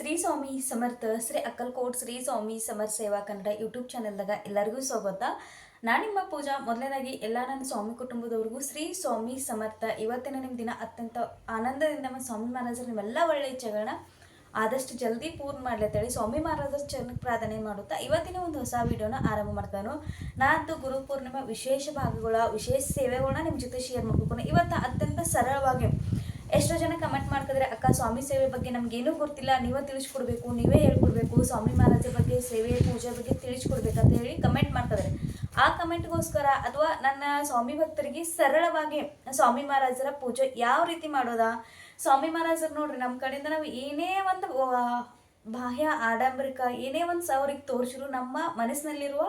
ಶ್ರೀ ಸ್ವಾಮಿ ಸಮರ್ಥ ಶ್ರೀ ಅಕ್ಕಲ್ಕೋಟ್ ಶ್ರೀ ಸ್ವಾಮಿ ಸಮರ್ಥ ಸೇವಾ ಕನ್ನಡ ಯೂಟ್ಯೂಬ್ ಚಾನೆಲ್ದಾಗ ಎಲ್ಲರಿಗೂ ಸ್ವಾಗತ. ನಾನು ನಿಮ್ಮ ಪೂಜಾ. ಮೊದಲನೇದಾಗಿ ಎಲ್ಲ ನನ್ನ ಸ್ವಾಮಿ ಕುಟುಂಬದವ್ರಿಗೂ ಶ್ರೀ ಸ್ವಾಮಿ ಸಮರ್ಥ. ಇವತ್ತಿನ ನಿಮ್ಮ ದಿನ ಅತ್ಯಂತ ಆನಂದದಿಂದ ನಮ್ಮ ಸ್ವಾಮಿ ಮಹಾರಾಜರು ನಿಮ್ಮೆಲ್ಲ ಒಳ್ಳೆಯ ಇಚ್ಛೆಗಳನ್ನ ಆದಷ್ಟು ಜಲ್ದಿ ಪೂರ್ಣ ಮಾಡ್ಲತ್ತೇಳಿ ಸ್ವಾಮಿ ಮಹಾರಾಜರ ಚರಣಕ್ಕೆ ಪ್ರಾರ್ಥನೆ ಮಾಡುತ್ತಾ ಇವತ್ತಿನ ಒಂದು ಹೊಸ ವಿಡಿಯೋನ ಆರಂಭ ಮಾಡ್ತಾನು. ನಾನಂತೂ ಗುರು ಪೂರ್ಣಿಮಾ ವಿಶೇಷ ಭಾಗಗಳ ವಿಶೇಷ ಸೇವೆಗಳನ್ನ ನಿಮ್ಮ ಜೊತೆ ಶೇರ್ ಮಾಡ್ಬೇಕು. ಇವತ್ತು ಅತ್ಯಂತ ಸರಳವಾಗಿ ಎಷ್ಟೋ ಜನ ಕಮೆಂಟ್ ಮಾಡ್ತಿದ್ರೆ, ಅಕ್ಕ ಸ್ವಾಮಿ ಸೇವೆ ಬಗ್ಗೆ ನಮ್ಗೇನೂ ಗೊತ್ತಿಲ್ಲ, ನೀವೇ ತಿಳಿಸ್ಕೊಡ್ಬೇಕು, ನೀವೇ ಹೇಳ್ಕೊಡ್ಬೇಕು, ಸ್ವಾಮಿ ಮಹಾರಾಜರ ಬಗ್ಗೆ ಸೇವೆ ಪೂಜೆ ಬಗ್ಗೆ ತಿಳಿಸ್ಕೊಡ್ಬೇಕಂತ ಹೇಳಿ ಕಮೆಂಟ್ ಮಾಡ್ತಿದ್ದಾರೆ. ಆ ಕಮೆಂಟ್ಗೋಸ್ಕರ ಅಥವಾ ನನ್ನ ಸ್ವಾಮಿ ಭಕ್ತರಿಗೆ ಸರಳವಾಗಿ ಸ್ವಾಮಿ ಮಹಾರಾಜರ ಪೂಜೆ ಯಾವ ರೀತಿ ಮಾಡೋದಾ, ಸ್ವಾಮಿ ಮಹಾರಾಜರು ನೋಡ್ರಿ ನಮ್ಮ ಕಡೆಯಿಂದ ನಾವು ಏನೇ ಒಂದು ಬಾಹ್ಯ ಆಡಂಬರಿಕ ಏನೇ ಒಂದು ಅವ್ರಿಗೆ ತೋರಿಸಿದ್ರು ನಮ್ಮ ಮನಸ್ಸಿನಲ್ಲಿರುವ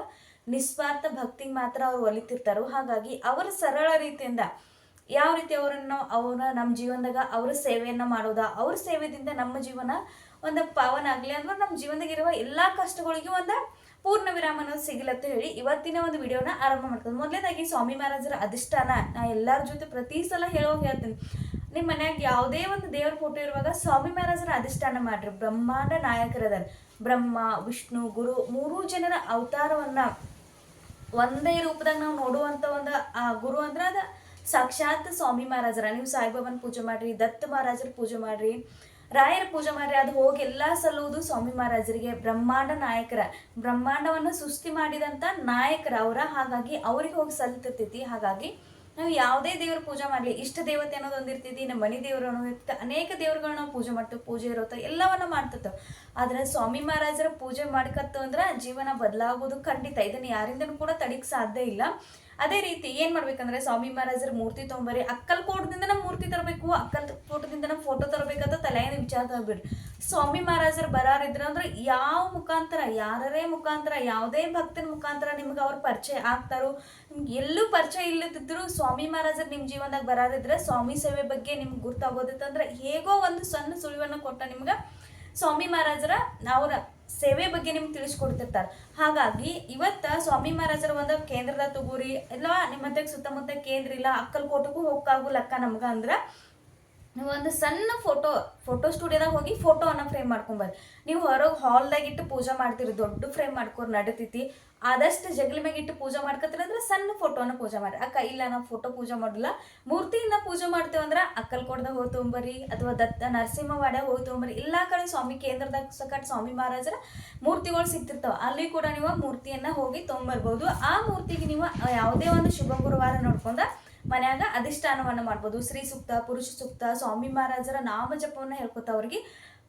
ನಿಸ್ವಾರ್ಥ ಭಕ್ತಿಗೆ ಮಾತ್ರ ಅವ್ರು ಒಲಿತಿರ್ತಾರೋ. ಹಾಗಾಗಿ ಅವರ ಸರಳ ರೀತಿಯಿಂದ ಯಾವ ರೀತಿ ಅವ್ರನ್ನ ನಮ್ಮ ಜೀವನದಾಗ ಅವ್ರ ಸೇವೆಯನ್ನು ಮಾಡೋದಾ, ಅವ್ರ ಸೇವೆದಿಂದ ನಮ್ಮ ಜೀವನ ಒಂದು ಪಾವನ ಆಗಲಿ ಅಂದ್ರೆ ನಮ್ಮ ಜೀವನದಾಗಿರುವ ಎಲ್ಲ ಕಷ್ಟಗಳಿಗೂ ಒಂದು ಪೂರ್ಣ ವಿರಾಮ ಅನ್ನೋದು ಸಿಗಲತ್ತ ಹೇಳಿ ಇವತ್ತಿನ ಒಂದು ವಿಡಿಯೋನ ಆರಂಭ ಮಾಡ್ತದೆ. ಮೊದಲನೇದಾಗಿ ಸ್ವಾಮಿ ಮಹಾರಾಜರ ಅಧಿಷ್ಠಾನ ನಾ ಎಲ್ಲರ ಜೊತೆ ಪ್ರತಿ ಸಲ ಹೇಳ್ತೀನಿ. ನಿಮ್ಮ ಮನ್ಯಾಗ ಯಾವುದೇ ಒಂದು ದೇವ್ರ ಫೋಟೋ ಇರುವಾಗ ಸ್ವಾಮಿ ಮಹಾರಾಜರ ಅಧಿಷ್ಠಾನ ಮಾಡ್ರಿ. ಬ್ರಹ್ಮಾಂಡ ನಾಯಕರದಾರ. ಬ್ರಹ್ಮ ವಿಷ್ಣು ಗುರು ಮೂರೂ ಜನರ ಅವತಾರವನ್ನ ಒಂದೇ ರೂಪದಾಗ ನಾವು ನೋಡುವಂಥ ಒಂದು ಗುರು ಅಂದ್ರೆ ಅದು ಸಾಕ್ಷಾತ್ ಸ್ವಾಮಿ ಮಹಾರಾಜರ. ನೀವು ಸಾಯಿಬಾಬಾನ ಪೂಜೆ ಮಾಡ್ರಿ, ದತ್ತ ಮಹಾರಾಜರ ಪೂಜೆ ಮಾಡ್ರಿ, ರಾಯರ ಪೂಜೆ ಮಾಡ್ರಿ, ಅದು ಹೋಗಿ ಎಲ್ಲ ಸಲ್ಲುವುದು ಸ್ವಾಮಿ ಮಹಾರಾಜರಿಗೆ. ಬ್ರಹ್ಮಾಂಡ ನಾಯಕರ, ಬ್ರಹ್ಮಾಂಡವನ್ನು ಸೃಷ್ಟಿ ಮಾಡಿದಂಥ ನಾಯಕರ ಅವರ. ಹಾಗಾಗಿ ಅವ್ರಿಗೆ ಹೋಗಿ ಸಲ್ತಿರ್ತೈತಿ. ಹಾಗಾಗಿ ನಾವು ಯಾವುದೇ ದೇವ್ರ ಪೂಜೆ ಮಾಡಲಿ, ಇಷ್ಟ ದೇವತೆ ಅನ್ನೋದು ಒಂದಿರ್ತೈತಿ, ನಮ್ಮ ಮನೆ ದೇವರು ಅನ್ನೋದು ಇರ್ತೈತೆ, ಅನೇಕ ದೇವ್ರುಗಳನ್ನ ನಾವು ಪೂಜೆ ಮಾಡ್ತೇವೆ, ಪೂಜೆ ಇರುತ್ತೆ, ಎಲ್ಲವನ್ನ ಮಾಡ್ತಿರ್ತೇವೆ. ಆದರೆ ಸ್ವಾಮಿ ಮಹಾರಾಜರ ಪೂಜೆ ಮಾಡ್ಕತ್ತು ಅಂದ್ರೆ ಜೀವನ ಬದಲಾಗೋದು ಖಂಡಿತ. ಇದನ್ನು ಯಾರಿಂದನೂ ಕೂಡ ತಡಿಕ್ ಸಾಧ್ಯ ಇಲ್ಲ. ಅದೇ ರೀತಿ ಏನ್ ಮಾಡ್ಬೇಕಂದ್ರೆ ಸ್ವಾಮಿ ಮಹಾರಾಜರ ಮೂರ್ತಿ ತೊಗೊಂಬರಿ. ಅಕ್ಕಲ್ಕೋಟದಿಂದ ನಮ್ಮ ಮೂರ್ತಿ ತರಬೇಕು, ಅಕ್ಕಲ್ಕೋಟದಿಂದ ನಮ್ಮ ಫೋಟೋ ತರಬೇಕಂತ ತಲೆಯಿಂದ ವಿಚಾರ ತರಬೇಡ್ರಿ. ಸ್ವಾಮಿ ಮಹಾರಾಜರು ಬರಾರಿದ್ರ ಅಂದ್ರೆ ಯಾವ ಮುಖಾಂತರ, ಯಾರೇ ಮುಖಾಂತರ, ಯಾವುದೇ ಭಕ್ತನ ಮುಖಾಂತರ ನಿಮ್ಗೆ ಅವ್ರ ಪರಿಚಯ ಆಗ್ತಾರೋ. ನಿಮ್ಗೆ ಎಲ್ಲೂ ಪರಿಚಯ ಇಲ್ಲದಿದ್ರು ಸ್ವಾಮಿ ಮಹಾರಾಜರು ನಿಮ್ಮ ಜೀವನದಾಗ ಬರಾರಿದ್ರೆ ಸ್ವಾಮಿ ಸೇವೆ ಬಗ್ಗೆ ನಿಮ್ಗೆ ಗುರ್ತಾಗೋದಿತ್ತಂದ್ರೆ ಹೇಗೋ ಒಂದು ಸಣ್ಣ ಸುಳಿವನ್ನು ಕೊಟ್ಟ ನಿಮ್ಗೆ ಸ್ವಾಮಿ ಮಹಾರಾಜರ ಅವರ ಸೇವೆ ಬಗ್ಗೆ ನಿಮ್ಗೆ ತಿಳಿಸ್ಕೊಡ್ತಿರ್ತಾರೆ. ಹಾಗಾಗಿ ಇವತ್ತ ಸ್ವಾಮಿ ಮಹಾರಾಜರ ಒಂದು ಕೇಂದ್ರದ ತಗೋರಿ, ಇಲ್ಲ ನಿಮ್ಮ ಸುತ್ತಮುತ್ತ ಕೇಂದ್ರ ಇಲ್ಲ, ಅಕ್ಕಲ್ಕೋಟಕ್ಕೂ ಹೋಗಕ್ಕಾಗಲಕ್ಕ ನಮ್ಗೆ ಅಂದ್ರೆ ನೀವು ಒಂದು ಸಣ್ಣ ಫೋಟೋ ಸ್ಟುಡಿಯೋದಾಗ ಹೋಗಿ ಫೋಟೋವನ್ನು ಫ್ರೇಮ್ ಮಾಡ್ಕೊಂಬರ್ರಿ. ನೀವು ಹೊರಗೆ ಹಾಲ್ದಾಗ ಇಟ್ಟು ಪೂಜೆ ಮಾಡ್ತೀರಿ, ದೊಡ್ಡ ಫ್ರೇಮ್ ಮಾಡ್ಕೊಂಡು ನಡೀತೈತಿ. ಆದಷ್ಟು ಜಗಲಿ ಮ್ಯಾಗ ಇಟ್ಟು ಪೂಜೆ ಮಾಡ್ಕೊತೀರಿ ಅಂದ್ರೆ ಸಣ್ಣ ಫೋಟೋನ ಪೂಜೆ ಮಾಡ್ರಿ. ಅಕ್ಕ ಇಲ್ಲ ನಾವು ಫೋಟೋ ಪೂಜೆ ಮಾಡಲ್ಲ, ಮೂರ್ತಿಯಿಂದ ಪೂಜೆ ಮಾಡ್ತೇವೆ ಅಂದ್ರೆ ಅಕ್ಕಲ್ಕೋಟದಾಗ ಹೋಗಿ ತೊಗೊಂಬರ್ರಿ, ಅಥವಾ ದತ್ತ ನರಸಿಂಹವಾಡ ಹೋಗಿ ತೊಗೊಂಬರ್ರಿ. ಎಲ್ಲ ಕಡೆ ಸ್ವಾಮಿ ಕೇಂದ್ರದಾಗ ಸಕಟ್ ಸ್ವಾಮಿ ಮಹಾರಾಜರ ಮೂರ್ತಿಗಳು ಸಿಗ್ತಿರ್ತಾವೆ. ಅಲ್ಲಿ ಕೂಡ ನೀವು ಮೂರ್ತಿಯನ್ನ ಹೋಗಿ ತೊಗೊಂಬರ್ಬೋದು. ಆ ಮೂರ್ತಿಗೆ ನೀವು ಯಾವುದೇ ಒಂದು ಶುಭ ಗುರುವಾರ ನೋಡ್ಕೊಂಡ ಮನ್ಯಾಗ ಅಧಿಷ್ಠಾನವನ್ನು ಮಾಡ್ಬೋದು. ಶ್ರೀ ಸೂಕ್ತ, ಪುರುಷ ಸೂಕ್ತ, ಸ್ವಾಮಿ ಮಹಾರಾಜರ ನಾಮ ಜಪವನ್ನು ಹೇಳ್ಕೊತ ಅವ್ರಿಗೆ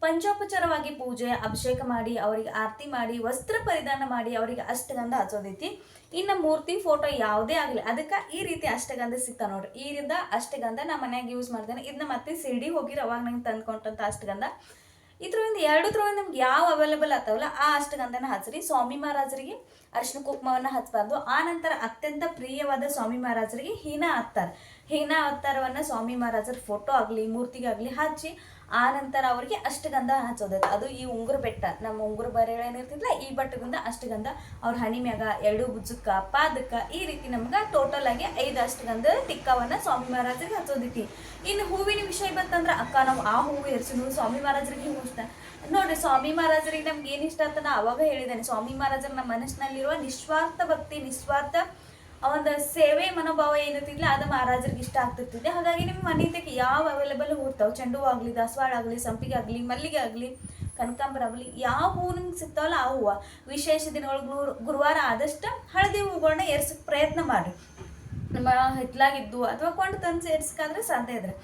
ಪಂಚೋಪಚಾರವಾಗಿ ಪೂಜೆ ಅಭಿಷೇಕ ಮಾಡಿ, ಅವರಿಗೆ ಆರತಿ ಮಾಡಿ, ವಸ್ತ್ರ ಪರಿಧಾನ ಮಾಡಿ, ಅವರಿಗೆ ಅಷ್ಟಗಂಧ ಹಚ್ಚೋದೈತಿ. ಇನ್ನು ಮೂರ್ತಿ ಫೋಟೋ ಯಾವುದೇ ಆಗಲಿ ಅದಕ್ಕೆ ಈ ರೀತಿ ಅಷ್ಟಗಂಧ ಸಿಗ್ತಾ ನೋಡ್ರಿ. ಇದರಿಂದ ಅಷ್ಟಗಂಧ ನಾ ಮನ್ಯಾಗ ಯೂಸ್ ಮಾಡ್ತೇನೆ. ಇದನ್ನ ಮತ್ತೆ ಸಿಡಿ ಹೋಗಿರ ಅವಾಗ ನಂಗೆ ತಂದ್ಕೊಂಡಂತ ಅಷ್ಟಗಂಧ. ಇದ್ರಿಂದ ಎರಡೂದ್ರೊಳಗೆ ನಿಮ್ಗೆ ಯಾವ ಅವೈಲೇಬಲ್ ಆಗ್ತಾವಲ್ಲ ಆ ಅಷ್ಟಗಂಧನ ಹಚ್ಚ್ರಿ. ಸ್ವಾಮಿ ಮಹಾರಾಜರಿಗೆ ಅರಿಶಿನ ಕುಂಕುಮವನ್ನು ಹಚ್ಚಬಾರ್ದು. ಆ ನಂತರ ಅತ್ಯಂತ ಪ್ರಿಯವಾದ ಸ್ವಾಮಿ ಮಹಾರಾಜರಿಗೆ ಹೀನ ಅವತಾರವನ್ನು ಸ್ವಾಮಿ ಮಹಾರಾಜರ ಫೋಟೋ ಆಗಲಿ ಮೂರ್ತಿಗಾಗಲಿ ಹಚ್ಚಿ ಆ ನಂತರ ಅವರಿಗೆ ಅಷ್ಟಗಂಧ ಹಚ್ಚೋದೈತೆ. ಅದು ಈ ಉಂಗುರ ಬೆಟ್ಟ, ನಮ್ಮ ಉಂಗುರ ಬರೆಗಳೇನಿರ್ತಿಲ್ಲ ಈ ಬಟ್ಟದಿಂದ ಅಷ್ಟಗಂಧ ಅವ್ರ ಹಣಿ ಮ್ಯಾಗ, ಎರಡು ಭುಜಕ್ಕ, ಪಾದಕ್ಕ, ಈ ರೀತಿ ನಮ್ಗೆ ಟೋಟಲ್ ಆಗಿ 5 ಅಷ್ಟಗಂಧ ಟಿಕ್ಕವನ್ನ ಸ್ವಾಮಿ ಮಹಾರಾಜರಿಗೆ ಹಚ್ಚೋದೈತಿ. ಇನ್ನು ಹೂವಿನ ವಿಷಯ ಬಂತಂದ್ರೆ ಅಕ್ಕ ನಾವು ಆ ಹೂವು ಎರ್ಸಿದ್ವು ಸ್ವಾಮಿ ಮಹಾರಾಜರಿಗೆ ಹೂವು ಇಷ್ಟ ನೋಡ್ರಿ. ಸ್ವಾಮಿ ಮಹಾರಾಜರಿಗೆ ನಮ್ಗೆ ಏನು ಇಷ್ಟ ಅಂತ ನಾ ಅವಾಗ ಹೇಳಿದ್ದೇನೆ. ಸ್ವಾಮಿ ಮಹಾರಾಜರ ನಮ್ಮ ಮನಸ್ಸಿನಲ್ಲಿರುವ ನಿಸ್ವಾರ್ಥ ಭಕ್ತಿ, ನಿಸ್ವಾರ್ಥ ಒಂದು ಸೇವೆ ಮನೋಭಾವ ಏನಿರ್ತಿದ್ಲ ಅದು ಮಹಾರಾಜರಿಗೆ ಇಷ್ಟ ಆಗ್ತಿರ್ತಿದೆ. ಹಾಗಾಗಿ ನಿಮ್ಮ ಮನೆಗೆ ಯಾವ ಅವೈಲೇಬಲ್ ಹೂರ್ತಾವೆ, ಚೆಂಡು ಹೂ ಆಗಲಿ, ದಾಸವಾಳ ಆಗಲಿ, ಸಂಪಿಗೆ ಆಗಲಿ, ಮಲ್ಲಿಗೆ ಆಗಲಿ, ಕನಕಾಂಬರ ಆಗಲಿ, ಯಾವ ಹೂವು ನಿಮ್ಗೆ ಸಿಗ್ತಾವಲ್ಲ ಆ ಹೂವು ವಿಶೇಷ ದಿನಗಳು ಗುರುವಾರ ಆದಷ್ಟು ಹಳದಿ ಹೂಗಳನ್ನ ಏರ್ಸಕ್ಕೆ ಪ್ರಯತ್ನ ಮಾಡಿರಿ. ನಮ್ಮ ಹಿತ್ಲಾಗಿದ್ದು ಅಥವಾ ಕೊಂಡು ತಂದು ಸೇರ್ಸಕ್ಕಾದ್ರೆ ಸಾಧ್ಯ ಇದ್ರೆ.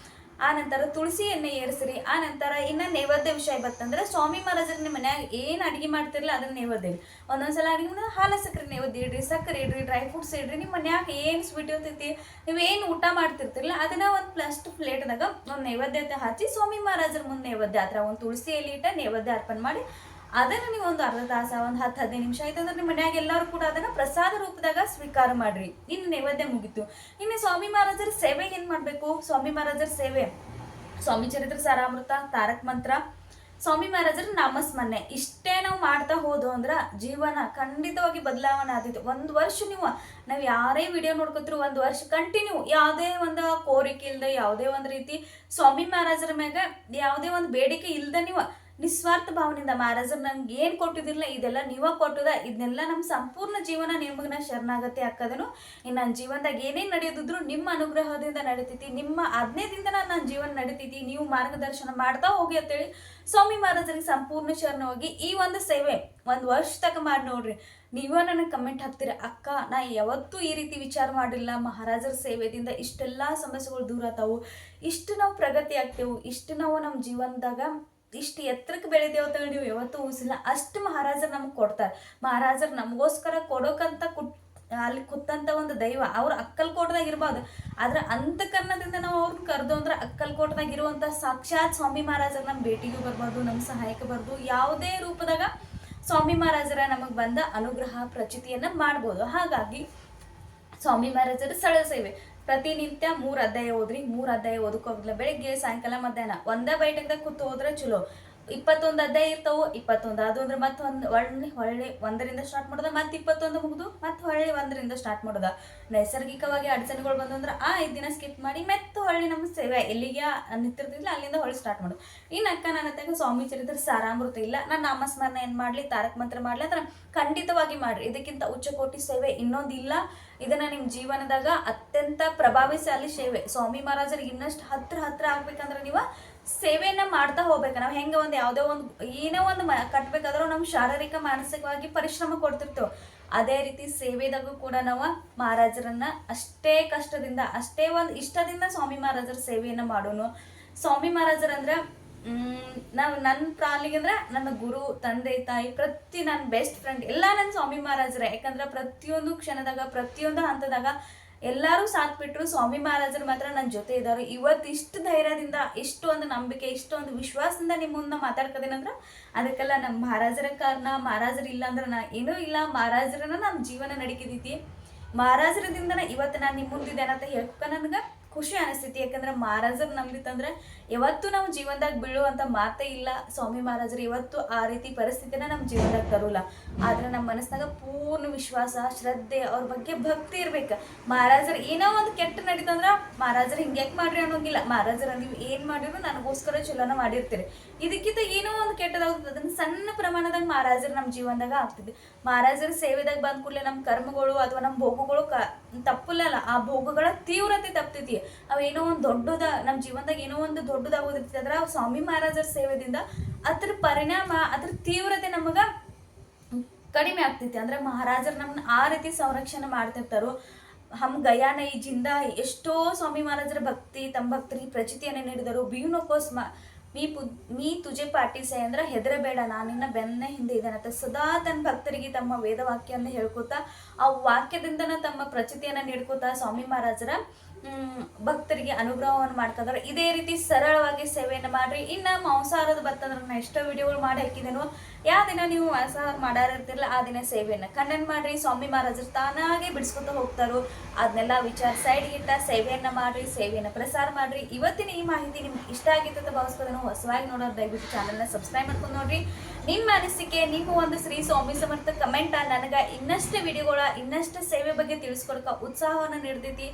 ಆ ನಂತರ ತುಳಸಿ ಎಣ್ಣೆ ಏರಿಸ್ರಿ. ಆ ನಂತರ ಇನ್ನು ನೈವೇದ್ಯ ವಿಷಯ ಬರ್ತಂದ್ರೆ ಸ್ವಾಮಿ ಮಹಾರಾಜರ ನಿಮ್ಮ ಮನ್ಯಾಗ ಏನು ಅಡುಗೆ ಮಾಡ್ತಿರಲ್ಲ ಅದನ್ನ ನೈವೇದ್ಯ ಇಡ್ರಿ. ಒಂದೊಂದ್ಸಲ ಅಡುಗೆ ಮಾಡಿದ್ರೆ ಹಾಲು ಸಕ್ಕರೆ ನೈವೇದ್ಯ ಇಡ್ರಿ, ಸಕ್ಕರೆ ಇಡ್ರಿ, ಡ್ರೈ ಫ್ರೂಟ್ಸ್ ಇಡ್ರಿ. ನಿಮ್ಮ ಮನ್ಯಾಗ ಏನು ಸ್ವೀಟ್ ಇರ್ತೈತಿ, ನೀವೇನು ಊಟ ಮಾಡ್ತಿರ್ತಿರಲ್ಲ ಅದನ್ನ ಒಂದು ಪ್ಲೇಟ್ದಾಗ ಒಂದು ನೈವೇದ್ಯ ಹಚ್ಚಿ ಸ್ವಾಮಿ ಮಹಾರಾಜರ ಮುಂದೆ ನೈವೇದ್ಯ ಹತ್ರ ಒಂದು ತುಳಸಿ ಎಲೆ ಇಟ್ಟ ನೈವೇದ್ಯ ಅರ್ಪಣೆ ಮಾಡಿ ಅದನ್ನು ನೀವು ಒಂದು ಅರ್ಧ ತಾಸ, ಒಂದು 10-15 ನಿಮಿಷ ಆಯ್ತು ಅಂದ್ರೆ ನಿಮ್ಮ ಮನ್ಯಾಗ ಎಲ್ಲರೂ ಕೂಡ ಅದನ್ನ ಪ್ರಸಾದ ರೂಪದಾಗ ಸ್ವೀಕಾರ ಮಾಡ್ರಿ. ಇನ್ನು ನೈವೇದ್ಯ ಮುಗಿತು. ಇನ್ನು ಸ್ವಾಮಿ ಮಹಾರಾಜರ ಸೇವೆ ಏನು ಮಾಡಬೇಕು? ಸ್ವಾಮಿ ಮಹಾರಾಜರ ಸೇವೆ ಸ್ವಾಮಿ ಚರಿತ್ರ ಸಾರಾಮೃತ, ತಾರಕ ಮಂತ್ರ, ಸ್ವಾಮಿ ಮಹಾರಾಜರ ನಾಮಸ್ಮರಣೆ ಇಷ್ಟೇ ನಾವು ಮಾಡ್ತಾ ಹೋದು ಅಂದ್ರೆ ಜೀವನ ಖಂಡಿತವಾಗಿ ಬದಲಾವಣೆ ಆಗ್ತೈತಿ. 1 ವರ್ಷ ನಾವು ಯಾರೇ ವಿಡಿಯೋ ನೋಡ್ಕೊತಿರು 1 ವರ್ಷ ಕಂಟಿನ್ಯೂ ಯಾವುದೇ ಒಂದು ಕೋರಿಕೆ ಇಲ್ಲದೆ, ಯಾವುದೇ ಒಂದು ರೀತಿ ಸ್ವಾಮಿ ಮಹಾರಾಜರ ಮ್ಯಾಗ ಯಾವುದೇ ಒಂದು ಬೇಡಿಕೆ ಇಲ್ಲದೆ ನೀವು ನಿಸ್ವಾರ್ಥ ಭಾವನೆಯಿಂದ ಮಹಾರಾಜರು ನಂಗೆ ಏನು ಕೊಟ್ಟಿದ್ದಿಲ್ಲ ಇದೆಲ್ಲ ನೀವ ಕೊಟ್ಟದ ಇದನ್ನೆಲ್ಲ ನಮ್ಮ ಸಂಪೂರ್ಣ ಜೀವನ ನಿಮಗನ ಶರಣಾಗತಿ ಹಾಕದನು ಇನ್ನು ನನ್ನ ಜೀವನದಾಗ ಏನೇನು ನಡೆಯೋದಿದ್ರು ನಿಮ್ಮ ಅನುಗ್ರಹದಿಂದ ನಡೀತೈತಿ, ನಿಮ್ಮ ಆಜ್ಞೆದಿಂದ ನನ್ನ ಜೀವನ ನಡೀತೈತಿ, ನೀವು ಮಾರ್ಗದರ್ಶನ ಮಾಡ್ತಾ ಹೋಗಿ ಅಂತೇಳಿ ಸ್ವಾಮಿ ಮಹಾರಾಜರಿಗೆ ಸಂಪೂರ್ಣ ಶರಣವಾಗಿ ಈ ಒಂದು ಸೇವೆ ಒಂದು ವರ್ಷ ತನಕ ಮಾಡಿ ನೋಡ್ರಿ. ನೀವೇ ನನಗೆ ಕಮೆಂಟ್ ಹಾಕ್ತೀರ, ಅಕ್ಕ ನಾ ಯಾವತ್ತೂ ಈ ರೀತಿ ವಿಚಾರ ಮಾಡಿಲ್ಲ, ಮಹಾರಾಜರ ಸೇವೆದಿಂದ ಇಷ್ಟೆಲ್ಲ ಸಮಸ್ಯೆಗಳು ದೂರ ಆತಾವು, ಇಷ್ಟು ನಾವು ಪ್ರಗತಿ ಆಗ್ತೇವೆ, ಇಷ್ಟು ನಾವು ನಮ್ಮ ಜೀವನದಾಗ ಇಷ್ಟು ಎತ್ತರಕ್ಕೆ ಬೆಳೆದೇವು ಅಂತ ನೀವು ಯಾವತ್ತೂ ಊಹಿಸಿಲ್ಲ. ಅಷ್ಟು ಮಹಾರಾಜರು ನಮ್ಗೆ ಕೊಡ್ತಾರೆ. ಮಹಾರಾಜರು ನಮಗೋಸ್ಕರ ಕೊಡೋಕಂತ ಅಲ್ಲಿ ಕೂತಂತ ಒಂದು ದೈವ ಅವ್ರು ಅಕ್ಕಲ್ಕೋಟದಾಗ ಇರ್ಬೋದು, ಆದ್ರೆ ಅಂತಃಕರಣದಿಂದ ನಾವು ಅವ್ರನ್ನ ಕರೆದು ಅಂದ್ರೆ ಅಕ್ಕಲ್ಕೋಟದಾಗ ಇರುವಂಥ ಸಾಕ್ಷಾತ್ ಸ್ವಾಮಿ ಮಹಾರಾಜರು ನಮ್ಮ ಭೇಟಿಗೂ ಬರ್ಬೋದು, ನಮ್ಮ ಸಹಾಯಕ್ಕೆ ಬರ್ಬೋದು, ಯಾವುದೇ ರೂಪದಾಗ ಸ್ವಾಮಿ ಮಹಾರಾಜರ ನಮಗೆ ಬಂದ ಅನುಗ್ರಹ ಪ್ರಚಿತಿಯನ್ನು ಮಾಡ್ಬೋದು. ಹಾಗಾಗಿ ಸ್ವಾಮಿ ಮಹಾರಾಜರ ಸರಳ ಸೇವೆ ಪ್ರತಿನಿತ್ಯ 3 ಅಧ್ಯಾಯ ಓದ್ರಿ. 3 ಅಧ್ಯಾಯ ಓದಕೋಗಿಲ್ಲ, ಬೆಳಿಗ್ಗೆ ಸಾಯಂಕಾಲ ಮಧ್ಯಾಹ್ನ ಒಂದೇ ಬೈಟಕ್ದಾಗ ಕೂತು ಹೋದ್ರೆ ಚಲೋ. 21 ಅಧ್ಯಾಯ ಇರ್ತಾವು, 21 ಅದು ಅಂದ್ರೆ ಮತ್ತೆ ಹೊಳ್ಳಿ 1ರಿಂದ ಸ್ಟಾರ್ಟ್ ಮಾಡೋದ, ಮತ್ತೆ 21 ಮುಗಿದು ಮತ್ತೆ ಹೊಳ್ಳಿ 1ರಿಂದ ಸ್ಟಾರ್ಟ್ ಮಾಡೋದ. ನೈಸರ್ಗಿಕವಾಗಿ ಅಡಚಣೆಗಳು ಬಂದಂದ್ರೆ ಆ 5 ದಿನ ಸ್ಕಿಪ್ ಮಾಡಿ ಮತ್ತೆ ಹೊಳ್ಳಿ ನಮ್ಮ ಸೇವೆ ಎಲ್ಲಿಗೆ ನಿಂತಿರ್ತಿಲ್ಲ ಅಲ್ಲಿಂದ ಹೊಳ್ಳಿ ಸ್ಟಾರ್ಟ್ ಮಾಡೋದು. ಇನ್ನು ಅಕ್ಕ ನನ್ನ ಹತ್ತಾಗ ಸ್ವಾಮಿ ಚರಿತ್ರೆ ಸಾರಾಮೃತ ಇಲ್ಲ, ನಾನು ನಾಮಸ್ಮರಣೆ ಏನು ಮಾಡಲಿ, ತಾರಕ ಮಂತ್ರ ಮಾಡಲಿ ಅಂದ್ರೆ ಖಂಡಿತವಾಗಿ ಮಾಡ್ರಿ. ಇದಕ್ಕಿಂತ ಉಚ್ಚಕೋಟಿ ಸೇವೆ ಇನ್ನೊಂದಿಲ್ಲ. ಇದನ್ನ ನಿಮ್ಮ ಜೀವನದಾಗ ಅತ್ಯಂತ ಪ್ರಭಾವಶಾಲಿ ಸೇವೆ. ಸ್ವಾಮಿ ಮಹಾರಾಜರಿಗೆ ಇನ್ನಷ್ಟು ಹತ್ರ ಆಗ್ಬೇಕಂದ್ರೆ ನೀವು ಸೇವೆಯನ್ನ ಮಾಡ್ತಾ ಹೋಗ್ಬೇಕು. ನಾವು ಹೆಂಗೆ ಒಂದು ಯಾವುದೋ ಒಂದು ಏನೋ ಒಂದು ಕಟ್ಬೇಕಾದ್ರೂ ನಮ್ಮ ಶಾರೀರಿಕ ಮಾನಸಿಕವಾಗಿ ಪರಿಶ್ರಮ ಕೊಡ್ತಿರ್ತೇವೆ. ಅದೇ ರೀತಿ ಸೇವೆದಾಗೂ ಕೂಡ ನಾವು ಮಹಾರಾಜರನ್ನ ಅಷ್ಟೇ ಕಷ್ಟದಿಂದ ಅಷ್ಟೇ ಒಂದು ಇಷ್ಟದಿಂದ ಸ್ವಾಮಿ ಮಹಾರಾಜರ ಸೇವೆಯನ್ನ ಮಾಡೋನು. ಸ್ವಾಮಿ ಮಹಾರಾಜರಂದ್ರೆ ನಾವು ನನ್ನ ಪ್ರಾಣಿಗಂದ್ರೆ ನನ್ನ ಗುರು, ತಂದೆ, ತಾಯಿ, ನನ್ನ ಬೆಸ್ಟ್ ಫ್ರೆಂಡ್ ಎಲ್ಲ ನನ್ನ ಸ್ವಾಮಿ ಮಹಾರಾಜರೇ. ಯಾಕಂದ್ರೆ ಪ್ರತಿಯೊಂದು ಕ್ಷಣದಾಗ ಪ್ರತಿಯೊಂದು ಹಂತದಾಗ ಎಲ್ಲರೂ ಸಾಥ್ ಬಿಟ್ಟರು, ಸ್ವಾಮಿ ಮಹಾರಾಜರು ಮಾತ್ರ ನನ್ನ ಜೊತೆ ಇದ್ದಾರೆ. ಇವತ್ತು ಇಷ್ಟು ಧೈರ್ಯದಿಂದ, ಇಷ್ಟು ಒಂದು ನಂಬಿಕೆ, ಇಷ್ಟು ಒಂದು ವಿಶ್ವಾಸದಿಂದ ನಿಮ್ಮ ಮುಂದೆ ಮಾತಾಡ್ಕೋದೇನಂದ್ರೆ ಅದಕ್ಕೆಲ್ಲ ನಮ್ಮ ಮಹಾರಾಜರ ಕಾರಣ. ಮಹಾರಾಜರು ಇಲ್ಲ ಅಂದ್ರೆ ನಾ ಏನೂ ಇಲ್ಲ, ಮಹಾರಾಜರನ್ನ ನಮ್ಮ ಜೀವನ ನಡೀತಿದೈತಿ. ಮಹಾರಾಜರದಿಂದನ ಇವತ್ತು ನಾನು ನಿಮ್ಮ ಮುಂದಿದ್ದೇನೆ ಅಂತ ಹೇಳ್ಕ ನನಗೆ ಖುಷಿ ಅನಿಸ್ತೈತಿ. ಯಾಕಂದ್ರೆ ಮಹಾರಾಜರು ನಂಬಿತ್ತಂದ್ರೆ ಯಾವತ್ತೂ ನಾವು ಜೀವನದಾಗ ಬೀಳುವಂಥ ಮಾತೇ ಇಲ್ಲ. ಸ್ವಾಮಿ ಮಹಾರಾಜರು ಇವತ್ತು ಆ ರೀತಿ ಪರಿಸ್ಥಿತಿನ ನಮ್ಮ ಜೀವನದಾಗ ತರೋಲ್ಲ. ಆದ್ರೆ ನಮ್ಮ ಮನಸ್ಸಿನಾಗ ಪೂರ್ಣ ವಿಶ್ವಾಸ, ಶ್ರದ್ಧೆ, ಅವ್ರ ಬಗ್ಗೆ ಭಕ್ತಿ ಇರ್ಬೇಕು. ಮಹಾರಾಜರು ಏನೋ ಒಂದು ಕೆಟ್ಟ ನಡೀತಂದ್ರೆ ಮಹಾರಾಜರು ಹಿಂಗ್ಯಾಕೆ ಮಾಡ್ರಿ ಅನ್ನೋಂಗಿಲ್ಲ. ಮಹಾರಾಜರು ನೀವು ಏನು ಮಾಡಿದ್ರು ನನಗೋಸ್ಕರ ಚಲೋನ ಮಾಡಿರ್ತೀರಿ. ಇದಕ್ಕಿಂತ ಏನೋ ಒಂದು ಕೆಟ್ಟದಾಗ್ತದೆ, ಅದನ್ನ ಸಣ್ಣ ಪ್ರಮಾಣದಾಗ ಮಹಾರಾಜರು ನಮ್ಮ ಜೀವನದಾಗ ಆಗ್ತಿದೆ. ಮಹಾರಾಜರ ಸೇವೆದಾಗ ಬಂದ ಕೂಡಲೇ ನಮ್ಮ ಕರ್ಮಗಳು ಅಥವಾ ನಮ್ಮ ಭೋಗಗಳು ತಪ್ಪಲ್ಲ, ಆ ಭೋಗಗಳ ತೀವ್ರತೆ ತಪ್ತೈತಿ. ಅವೇನೋ ಒಂದು ದೊಡ್ಡದ ನಮ್ಮ ಜೀವನದಾಗ ಏನೋ ಒಂದು ದೊಡ್ಡದಾಗೋದಿರ್ತೈತಿ. ಅದ್ರ ಸ್ವಾಮಿ ಮಹಾರಾಜರ ಸೇವೆದಿಂದ ಅದ್ರ ಪರಿಣಾಮ, ಅದ್ರ ತೀವ್ರತೆ ನಮಗ ಕಡಿಮೆ ಆಗ್ತೈತಿ. ಅಂದ್ರೆ ಮಹಾರಾಜರು ನಮ್ಮನ್ನ ಆ ರೀತಿ ಸಂರಕ್ಷಣೆ ಮಾಡ್ತಿರ್ತಾರೋ. ಹಮ್ ಗಯಾ ನೈ ಜಿಂದ ಎಷ್ಟೋ ಸ್ವಾಮಿ ಮಹಾರಾಜರ ಭಕ್ತಿ ತಮ್ಮ ಭಕ್ತರಿಗೆ ಪ್ರಚಿತಿಯನ್ನು ನೀಡಿದರು. ಬೀವ್ನೋಕೋಸ್ ಮೀ ತುಜೆ ಪಾಟಿಸೆ ಅಂದ್ರೆ ಹೆದರಬೇಡ, ನಾನಿನ್ನ ಬೆನ್ನ ಹಿಂದೆ ಇದ್ದಾನಂತ ಸದಾ ತನ್ನ ಭಕ್ತರಿಗೆ ತಮ್ಮ ವೇದವಾಕ್ಯವನ್ನು ಹೇಳ್ಕೊತಾ ಆ ವಾಕ್ಯದಿಂದನ ತಮ್ಮ ಪ್ರಚಿತಿಯನ್ನು ನೀಡ್ಕೋತಾ ಸ್ವಾಮಿ ಮಹಾರಾಜರ ಭಕ್ತರಿಗೆ ಅನುಗ್ರಹವನ್ನು ಮಾಡ್ಕೊಂಡ್ರೆ ಇದೇ ರೀತಿ ಸರಳವಾಗಿ ಸೇವೆಯನ್ನು ಮಾಡ್ರಿ. ಇನ್ನು ಮಾಂಸಾಹಾರದ ಬರ್ತಂದ್ರೆ ನಾನು ಎಷ್ಟೋ ವಿಡಿಯೋಗಳು ಮಾಡಿ ಹಾಕಿದ್ದೇನೋ. ಯಾವ ದಿನ ನೀವು ಮಾಂಸಾಹಾರ ಮಾಡಾರಿರ್ತಿರಲ್ಲ ಆ ದಿನ ಸೇವೆಯನ್ನು ಕಂಡನ್ ಮಾಡ್ರಿ. ಸ್ವಾಮಿ ಮಹಾರಾಜರು ತಾನಾಗೆ ಬಿಡಿಸ್ಕೊತ ಹೋಗ್ತಾರೋ. ಅದನ್ನೆಲ್ಲ ವಿಚಾರ ಸೈಡ್ಗಿಟ್ಟ ಸೇವೆಯನ್ನು ಮಾಡ್ರಿ, ಸೇವೆಯನ್ನು ಪ್ರಸಾರ ಮಾಡ್ರಿ. ಇವತ್ತಿನ ಈ ಮಾಹಿತಿ ನಿಮ್ಗೆ ಇಷ್ಟ ಆಗಿತ್ತು ಅಂತ ಭಾವಿಸ್ಬೋದನ್ನು. ಹೊಸವಾಗಿ ನೋಡೋರು ದಯವಿಟ್ಟು ಚಾನಲ್ನ ಸಬ್ಸ್ಕ್ರೈಬ್ ಮಾಡ್ಕೊಂಡು ನೋಡ್ರಿ. ನಿಮ್ಮ ಅನಿಸಿಕೆ, ನಿಮ್ಮ ಒಂದು ಶ್ರೀ ಸ್ವಾಮಿ ಸಮರ್ಥ ಕಮೆಂಟ್ ನನಗೆ ಇನ್ನಷ್ಟು ವಿಡಿಯೋಗಳ ಇನ್ನಷ್ಟು ಸೇವೆ ಬಗ್ಗೆ ತಿಳಿಸ್ಕೊಡಕ ಉತ್ಸಾಹವನ್ನು ನೀಡ್ತೈತಿ.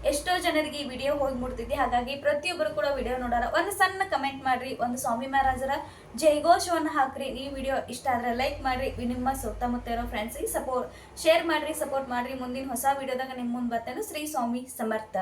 ಎಷ್ಟೋ ಜನರಿಗೆ ಈ ವಿಡಿಯೋ ಹೋಗಿ ಮುಟ್ತೈತಿ. ಹಾಗಾಗಿ ಪ್ರತಿಯೊಬ್ಬರು ಕೂಡ ವಿಡಿಯೋ ನೋಡೋರ ಒಂದು ಸಣ್ಣ ಕಮೆಂಟ್ ಮಾಡ್ರಿ, ಒಂದು ಸ್ವಾಮಿ ಮಹಾರಾಜರ ಜೈಘೋಷವನ್ನು ಹಾಕ್ರಿ. ಈ ವಿಡಿಯೋ ಇಷ್ಟ ಆದ್ರೆ ಲೈಕ್ ಮಾಡ್ರಿ. ನಿಮ್ಮ ಸುತ್ತಮುತ್ತ ಇರೋ ಫ್ರೆಂಡ್ಸಿಗೆ ಶೇರ್ ಮಾಡ್ರಿ, ಸಪೋರ್ಟ್ ಮಾಡ್ರಿ. ಮುಂದಿನ ಹೊಸ ವಿಡಿಯೋದಾಗ ನಿಮ್ಮ ಮುಂದೆ ಬರ್ತೇನೆ. ಶ್ರೀ ಸ್ವಾಮಿ ಸಮರ್ಥ.